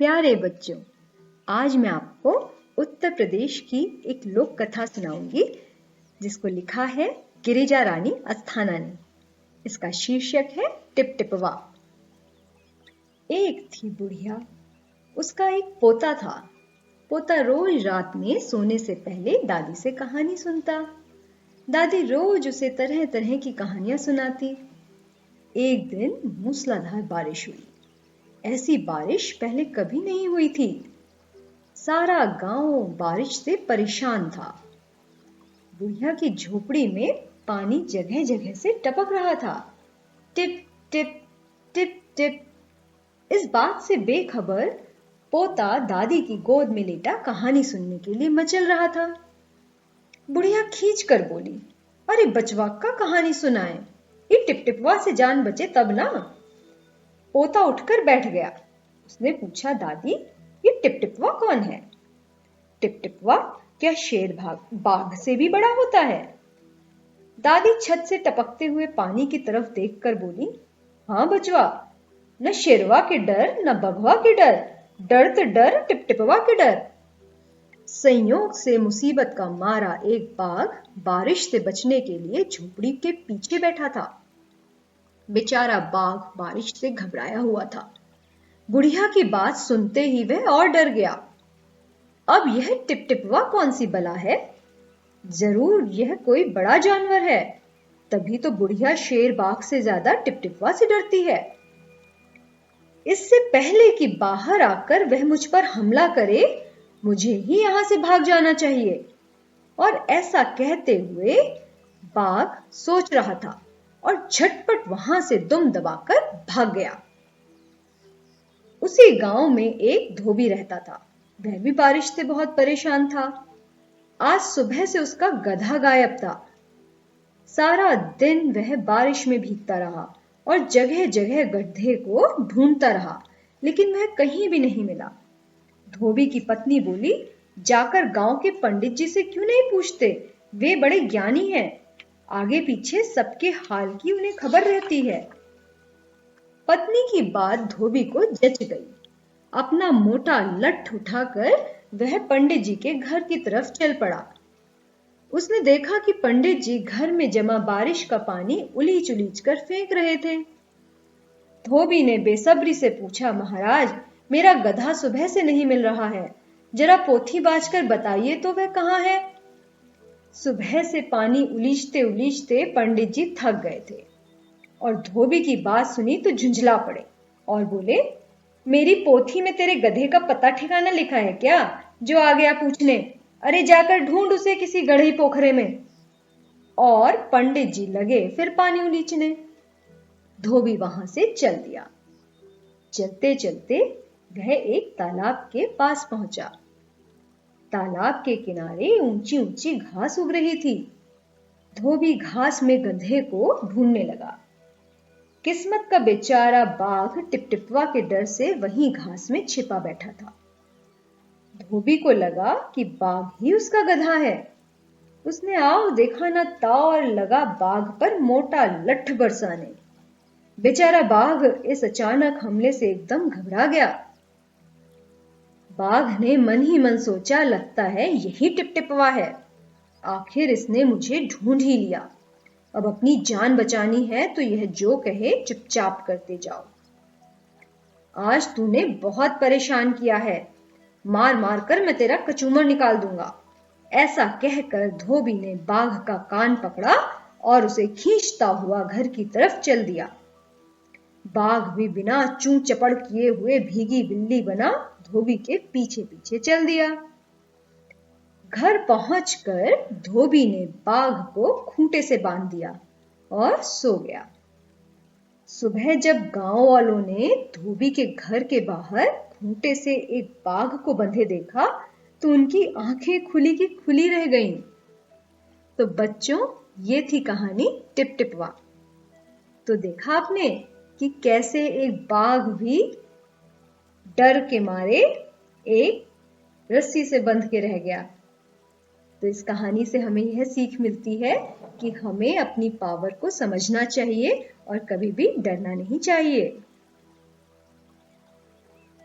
प्यारे बच्चों, आज मैं आपको उत्तर प्रदेश की एक लोक कथा सुनाऊंगी जिसको लिखा है गिरिजा रानी अस्थाना ने। इसका शीर्षक है टिप टिपवा। एक थी बुढ़िया, उसका एक पोता था। पोता रोज रात में सोने से पहले दादी से कहानी सुनता। दादी रोज उसे तरह तरह की कहानियां सुनाती। एक दिन मूसलाधार बारिश हुई। ऐसी बारिश पहले कभी नहीं हुई थी। सारा गांव बारिश से परेशान था। बुढ़िया की झोपड़ी में पानी जगह जगह से टपक रहा था। Tip tip tip tip. इस बात से बेखबर पोता दादी की गोद में लेटा कहानी सुनने के लिए मचल रहा था। बुढ़िया खींच कर बोली, अरे बचवा का कहानी सुनाए, ये टिप टिपवा से जान बचे तब ना। पोता उठकर बैठ गया। उसने पूछा, दादी ये टिप टिपवा कौन है? टिप टिपवा क्या शेर बाघ से भी बड़ा होता है? दादी छत से टपकते हुए पानी की तरफ देखकर बोली, हाँ बचवा, न शेरवा के डर न बघवा के डर, डर तो डर टिप टिपवा के डर। संयोग से मुसीबत का मारा एक बाघ बारिश से बचने के लिए झोपड़ी के पीछे बैठा था। बेचारा बाघ बारिश से घबराया हुआ था। बुढ़िया की बात सुनते ही वह और डर गया। अब यह टिप टिपवा कौन सी बला है? जरूर यह कोई बड़ा जानवर है, तभी तो बुढ़िया शेर बाघ से ज्यादा टिप टिपवा से डरती है। इससे पहले कि बाहर आकर वह मुझ पर हमला करे, मुझे ही यहां से भाग जाना चाहिए। और ऐसा कहते हुए बाघ सोच रहा था और झटपट वहां से दुम दबाकर भाग गया। उसी गांव में एक धोबी रहता था। वह भी बारिश से बहुत परेशान था। आज सुबह से उसका गधा गायब था। सारा दिन वह बारिश में भीगता रहा और जगह जगह गड्ढे को ढूंढता रहा, लेकिन वह कहीं भी नहीं मिला। धोबी की पत्नी बोली, जाकर गांव के पंडित जी से क्यों नहीं पूछते, वे बड़े ज्ञानी हैं, आगे पीछे सबके हाल की उन्हें खबर रहती है। पत्नी की बात धोबी को जच गई। अपना मोटा लठ उठाकर वह पंडित जी के घर की तरफ चल पड़ा। उसने देखा कि पंडित जी घर में जमा बारिश का पानी उलीच उलीच कर फेंक रहे थे। धोबी ने बेसब्री से पूछा, महाराज, मेरा गधा सुबह से नहीं मिल रहा है, जरा पोथी बाजकर बताइए तो वह कहाँ है? सुबह से पानी उलीचते उलीचते पंडित जी थक गए थे और धोबी की बात सुनी तो झुंझला पड़े और बोले, मेरी पोथी में तेरे गधे का पता ठिकाना लिखा है क्या, जो आ गया पूछने? अरे जाकर ढूंढ उसे किसी गढ़ई पोखरे में। और पंडित जी लगे फिर पानी उलीचने। धोबी वहां से चल दिया। चलते चलते वह एक तालाब के पास पहुंचा। तालाब के किनारे ऊंची ऊंची घास उग रही थी। धोबी घास में गधे को ढूंढने लगा। किस्मत का बेचारा बाघ टिप टिपवा के डर से वहीं घास में छिपा बैठा था। धोबी को लगा कि बाघ ही उसका गधा है। उसने आओ देखा न ताव और लगा बाघ पर मोटा लठ बरसाने। बेचारा बाघ इस अचानक हमले से एकदम घबरा गया। बाघ ने मन ही मन सोचा, लगता है यही टिप टिपवा है, आखिर इसने मुझे ढूंढ ही लिया। अब अपनी जान बचानी है तो यह जो कहे चुपचाप करते जाओ। आज तूने बहुत परेशान किया है, मार मार कर मैं तेरा कचूमर निकाल दूंगा। ऐसा कहकर धोबी ने बाघ का कान पकड़ा और उसे खींचता हुआ घर की तरफ चल दिया। बाघ भी बिना चूं चपड़ किए हुए भीगी बिल्ली बना धोबी के पीछे पीछे चल दिया। घर पहुंचकर धोबी ने बाघ को खूंटे से बांध दिया और सो गया। सुबह जब गांव वालों ने धोबी के घर के बाहर खूंटे से एक बाघ को बंधे देखा तो उनकी आंखें खुली की खुली रह गईं। तो बच्चों, ये थी कहानी टिप टिपवा। तो देखा आपने कि कैसे एक बाघ भी डर के मारे एक रस्सी से बंध के रह गया। तो इस कहानी से हमें यह सीख मिलती है कि हमें अपनी पावर को समझना चाहिए और कभी भी डरना नहीं चाहिए।